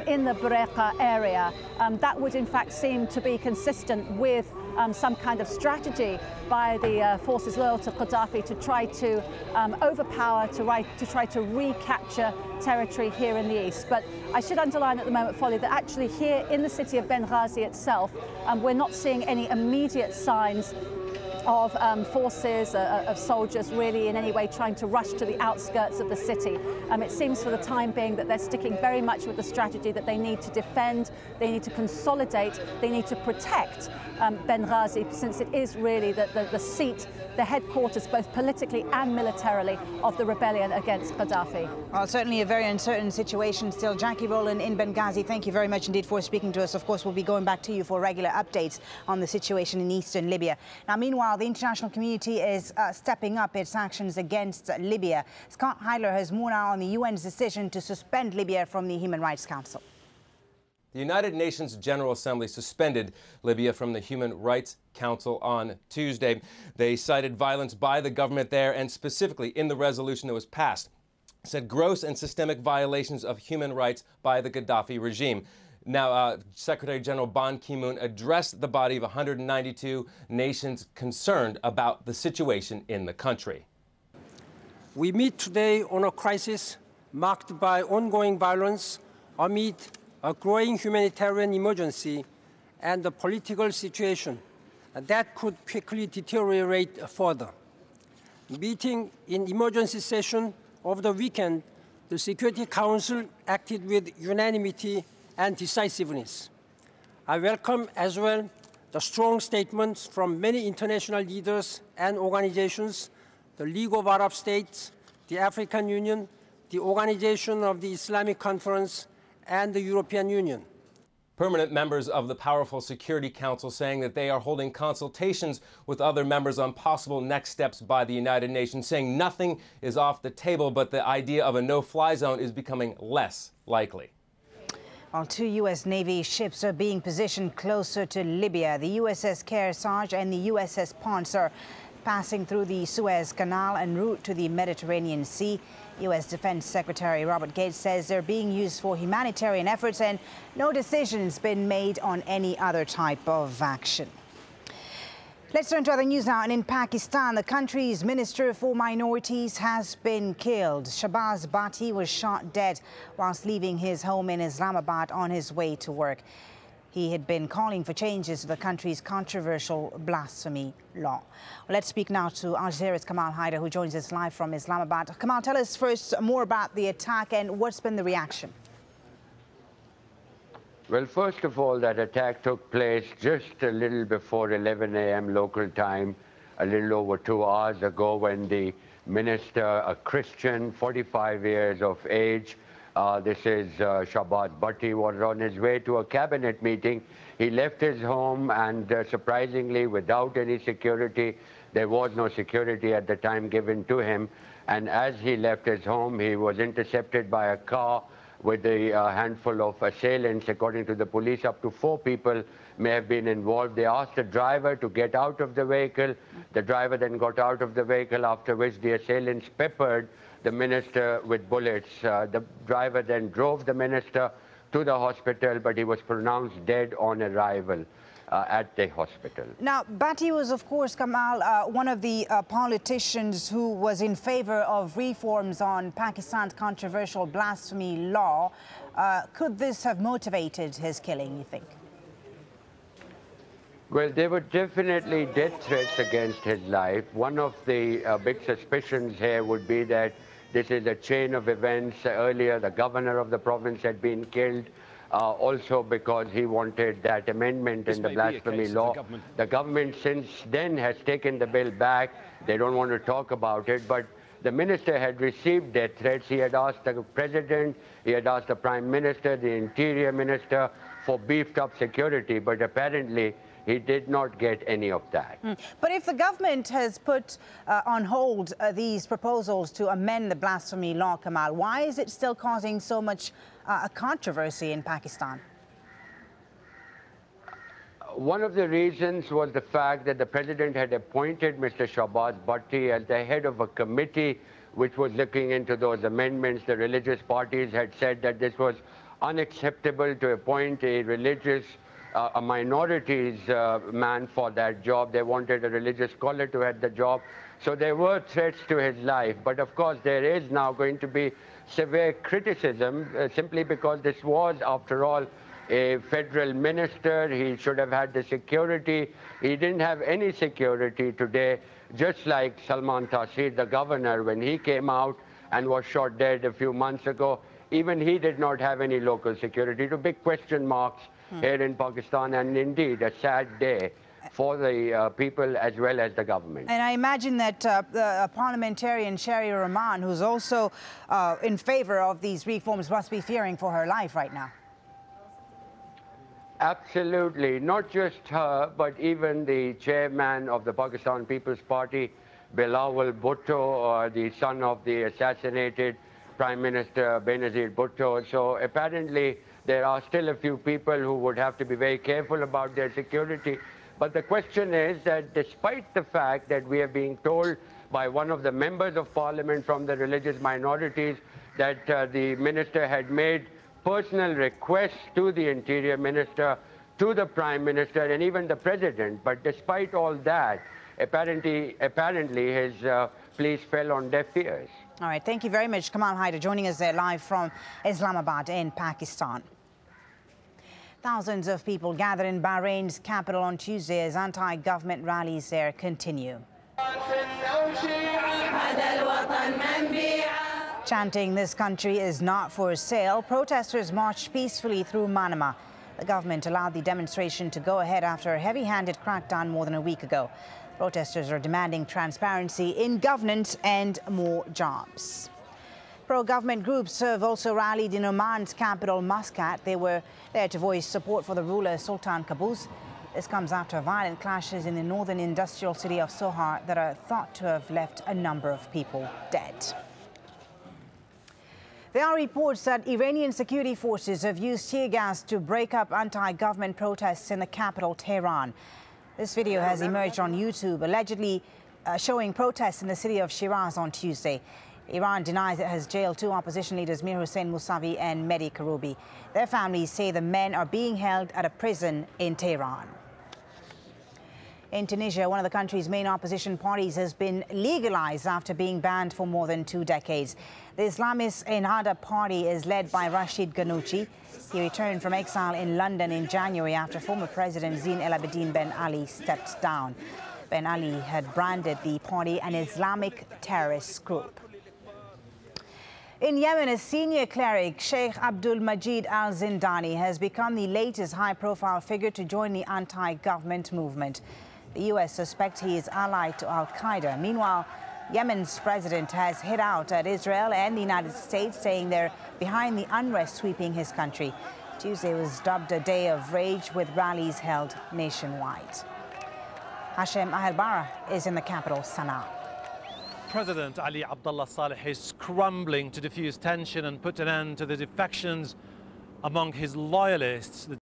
in the Breka area. That would in fact seem to be consistent with some kind of strategy by the forces loyal to Gaddafi to try to overpower, to try to recapture territory here in the east. But I should underline at the moment, Folly, that actually here in the city of Benghazi itself, we're not seeing any immediate signs of forces, of soldiers really in any way trying to rush to the outskirts of the city. It seems for the time being that they're sticking very much with the strategy that they need to defend, they need to consolidate, they need to protect Benghazi, since it is really the seat, the headquarters, both politically and militarily, of the rebellion against Gaddafi. Well, certainly a very uncertain situation still. Jackie Rowland in Benghazi, thank you very much indeed for speaking to us. Of course, we'll be going back to you for regular updates on the situation in eastern Libya. Now, meanwhile, the international community is stepping up its actions against Libya. Scott Heidler has more now on the UN's decision to suspend Libya from the Human Rights Council. The United Nations General Assembly suspended Libya from the Human Rights Council on Tuesday. They cited violence by the government there, and specifically in the resolution that was passed, said gross and systemic violations of human rights by the Gaddafi regime. Now, Secretary General Ban Ki-moon addressed the body of 192 nations concerned about the situation in the country. We meet today on a crisis marked by ongoing violence amid a growing humanitarian emergency and a political situation that could quickly deteriorate further. Meeting in emergency session over the weekend, the Security Council acted with unanimity and decisiveness. I welcome as well the strong statements from many international leaders and organizations, the League of Arab States, the African Union, the Organization of the Islamic Conference, and the European Union. Permanent members of the powerful Security Council saying that they are holding consultations with other members on possible next steps by the United Nations, saying nothing is off the table, but the idea of a no-fly zone is becoming less likely. While two U.S. Navy ships are being positioned closer to Libya, the USS Kearsarge and the USS Ponce are passing through the Suez Canal en route to the Mediterranean Sea. U.S. Defense Secretary Robert Gates says they're being used for humanitarian efforts and no decision's been made on any other type of action. Let's turn to other news now. And in Pakistan, the country's Minister for Minorities has been killed. Shahbaz Bhatti was shot dead whilst leaving his home in Islamabad on his way to work. He had been calling for changes to the country's controversial blasphemy law. Well, let's speak now to AlJazeera's Kamal Haider, who joins us live from Islamabad. Kamal, tell us first more about the attack and what's been the reaction. Well, first of all, that attack took place just a little before 11 a.m. local time, a little over 2 hours ago, when the minister, a Christian, 45 years of age, this is Shahbaz Bhatti, was on his way to a cabinet meeting. He left his home and surprisingly, without any security, there was no security at the time given to him. And as he left his home, he was intercepted by a car with a handful of assailants. According to the police, up to 4 people may have been involved. They asked the driver to get out of the vehicle. The driver then got out of the vehicle, after which the assailants peppered the minister with bullets. The driver then drove the minister to the hospital, but he was pronounced dead on arrival at the hospital. Now, Bhatti was, of course, Kamal, one of the politicians who was in favor of reforms on Pakistan's controversial blasphemy law. Could this have motivated his killing, you think? Well, there were definitely death threats against his life. One of the big suspicions here would be that this is a chain of events. Earlier, the governor of the province had been killed, also because he wanted that amendment in the blasphemy law. The government since then has taken the bill back. They don't want to talk about it, but the minister had received death threats. He had asked the president, he had asked the prime minister, the interior minister for beefed up security, but apparently he did not get any of that. But if the government has put on hold these proposals to amend the blasphemy law, Kamal, why is it still causing so much controversy in Pakistan? One of the reasons was the fact that the president had appointed Mr. Shahbaz Bhatti as the head of a committee which was looking into those amendments. The religious parties had said that this was unacceptable to appoint a religious, a minorities man for that job. They wanted a religious scholar to head the job. So there were threats to his life. But of course, there is now going to be severe criticism simply because this was, after all, a federal minister. He should have had the security. He didn't have any security today, just like Salman Taseer, the governor, when he came out and was shot dead a few months ago. Even he did not have any local security. So big question marks here in Pakistan, and indeed a sad day for the people as well as the government. And I imagine that parliamentarian Sherry Rahman, who's also in favor of these reforms, must be fearing for her life right now. Absolutely. Not just her, but even the chairman of the Pakistan People's Party, Bilawal Bhutto, the son of the assassinated Prime Minister Benazir Bhutto. So apparently there are still a few people who would have to be very careful about their security. But the question is that despite the fact that we are being told by one of the members of parliament from the religious minorities that the minister had made personal requests to the interior minister, to the prime minister, and even the president. But despite all that, apparently his pleas fell on deaf ears. All right, thank you very much, Kamal Haider, joining us there live from Islamabad in Pakistan. Thousands of people gathered in Bahrain's capital on Tuesday as anti-government rallies there continue. Chanting, "This country is not for sale," protesters marched peacefully through Manama. The government allowed the demonstration to go ahead after a heavy-handed crackdown more than a week ago. Protesters are demanding transparency in governance and more jobs. Pro-government groups have also rallied in Oman's capital, Muscat. They were there to voice support for the ruler, Sultan Qaboos. This comes after violent clashes in the northern industrial city of Sohar that are thought to have left a number of people dead. There are reports that Iranian security forces have used tear gas to break up anti-government protests in the capital, Tehran. This video has emerged on YouTube, allegedly showing protests in the city of Shiraz on Tuesday. Iran denies it has jailed two opposition leaders, Mir Hossein Mousavi and Mehdi Karoubi. Their families say the men are being held at a prison in Tehran. In Tunisia, one of the country's main opposition parties has been legalized after being banned for more than 2 decades. The Islamist Ennahda party is led by Rashid Ghannouchi. He returned from exile in London in January after former President Zine El Abidine Ben Ali stepped down. Ben Ali had branded the party an Islamic terrorist group. In Yemen, a senior cleric, Sheikh Abdul Majid al-Zindani, has become the latest high-profile figure to join the anti-government movement. The U.S. suspects he is allied to al-Qaeda. Meanwhile, Yemen's president has hit out at Israel and the United States, saying they're behind the unrest sweeping his country. Tuesday was dubbed a day of rage with rallies held nationwide. Hashem Ahelbara is in the capital, Sana'a. President Ali Abdullah Saleh is scrambling to diffuse tension and put an end to the defections among his loyalists. The